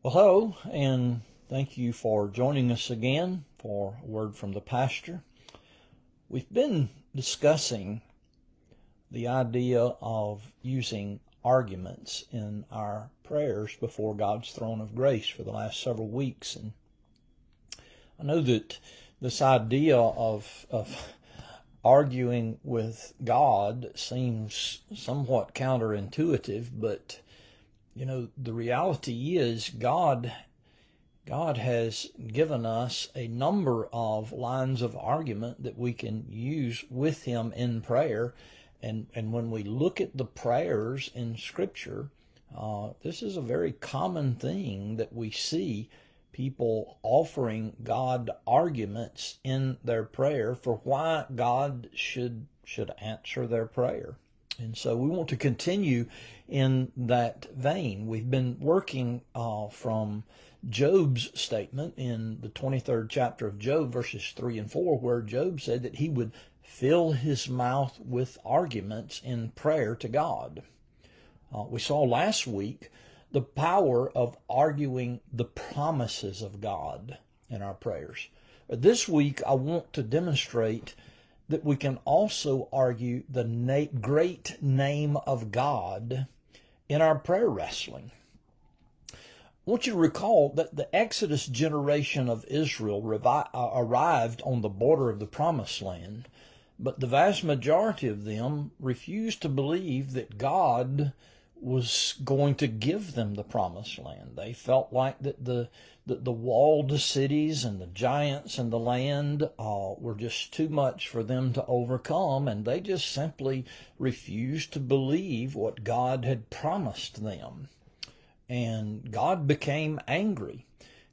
Well, hello, and thank you for joining us again for a word from the pastor. We've been discussing the idea of using arguments in our prayers before God's throne of grace for the last several weeks, and I know that this idea of arguing with God seems somewhat counterintuitive, but the reality is God has given us a number of lines of argument that we can use with Him in prayer. And when we look at the prayers in Scripture, this is a very common thing that we see people offering God arguments in their prayer for why God should answer their prayer. And so we want to continue in that vein. We've been working from Job's statement in the 23rd chapter of Job, verses 3 and 4, where Job said that he would fill his mouth with arguments in prayer to God. We saw last week the power of arguing the promises of God in our prayers. This week I want to demonstrate that we can also argue the great name of God in our prayer wrestling. I want you to recall that the Exodus generation of Israel arrived on the border of the Promised Land, but the vast majority of them refused to believe that God was going to give them the Promised Land. They felt like that the walled cities and the giants and the land were just too much for them to overcome, and they just simply refused to believe what God had promised them. And God became angry,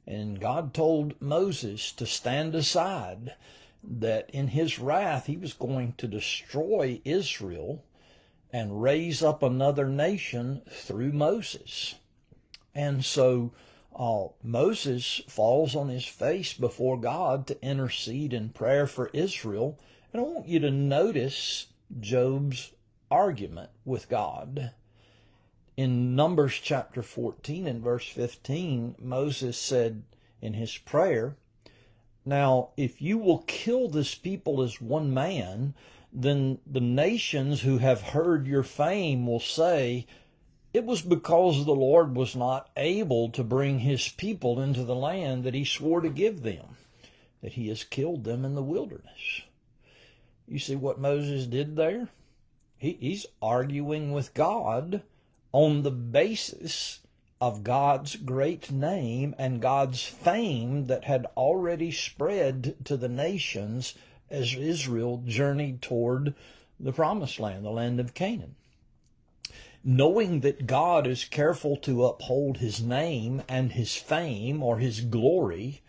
and God told Moses to stand aside, that in His wrath He was going to destroy Israel and raise up another nation through Moses. And so Moses falls on his face before God to intercede in prayer for Israel. And I want you to notice Job's argument with God. In Numbers chapter 14 and verse 15, Moses said in his prayer, "Now, if you will kill this people as one man, then the nations who have heard your fame will say, it was because the Lord was not able to bring His people into the land that He swore to give them, that He has killed them in the wilderness." You see what Moses did there? He's arguing with God on the basis of God's great name and God's fame that had already spread to the nations as Israel journeyed toward the Promised Land, the land of Canaan. Knowing that God is careful to uphold His name and His fame or His glory,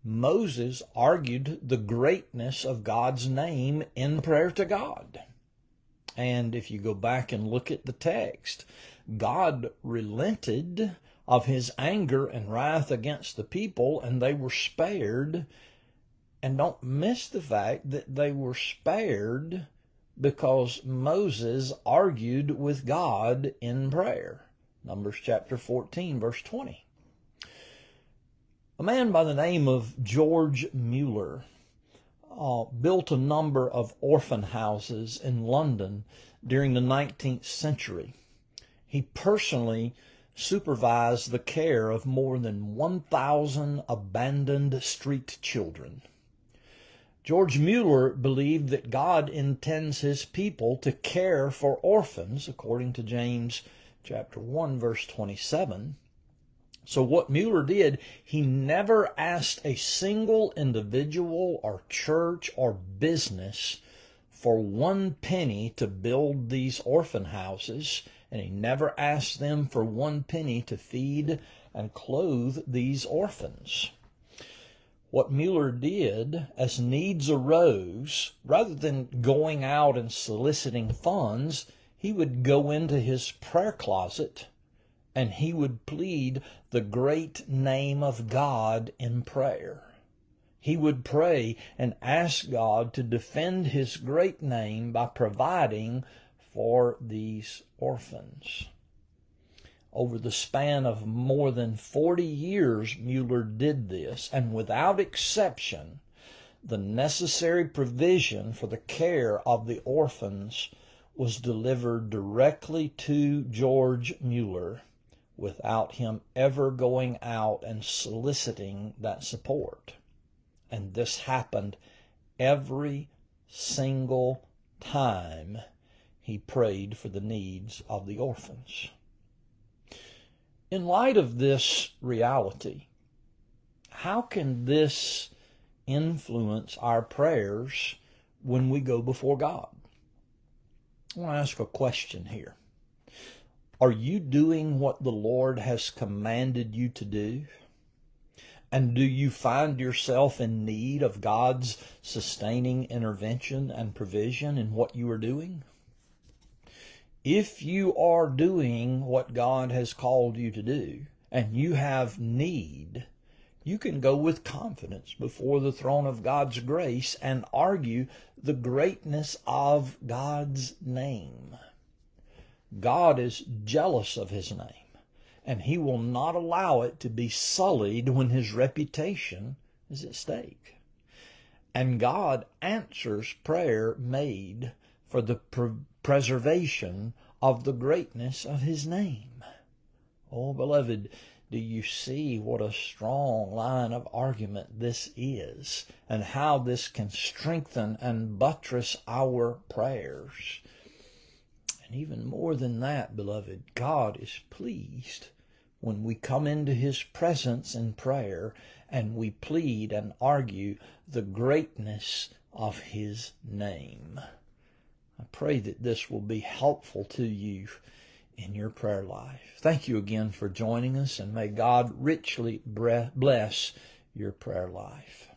Moses argued the greatness of God's name in prayer to God. And if you go back and look at the text, God relented of His anger and wrath against the people, and they were spared. And don't miss the fact that they were spared because Moses argued with God in prayer. Numbers chapter 14, verse 20. A man by the name of George Mueller built a number of orphan houses in London during the 19th century. He personally supervised the care of more than 1,000 abandoned street children. George Mueller believed that God intends His people to care for orphans, according to James chapter 1, verse 27. So what Mueller did, he never asked a single individual or church or business for 1 penny to build these orphan houses, and he never asked them for 1 penny to feed and clothe these orphans. What Mueller did, as needs arose, rather than going out and soliciting funds, he would go into his prayer closet and he would plead the great name of God in prayer. He would pray and ask God to defend His great name by providing for these orphans. Over the span of more than 40 years, Mueller did this, and without exception, the necessary provision for the care of the orphans was delivered directly to George Mueller without him ever going out and soliciting that support. And this happened every single time he prayed for the needs of the orphans. In light of this reality, how can this influence our prayers when we go before God? I want to ask a question here. Are you doing what the Lord has commanded you to do? And do you find yourself in need of God's sustaining intervention and provision in what you are doing? If you are doing what God has called you to do, and you have need, you can go with confidence before the throne of God's grace and argue the greatness of God's name. God is jealous of his name, and he will not allow it to be sullied when his reputation is at stake. And God answers prayer made for the preservation of the greatness of his name. Oh, beloved, do you see what a strong line of argument this is, and how this can strengthen and buttress our prayers? And even more than that, beloved, God is pleased when we come into his presence in prayer and we plead and argue the greatness of his name. I pray that this will be helpful to you in your prayer life. Thank you again for joining us, and may God richly bless your prayer life.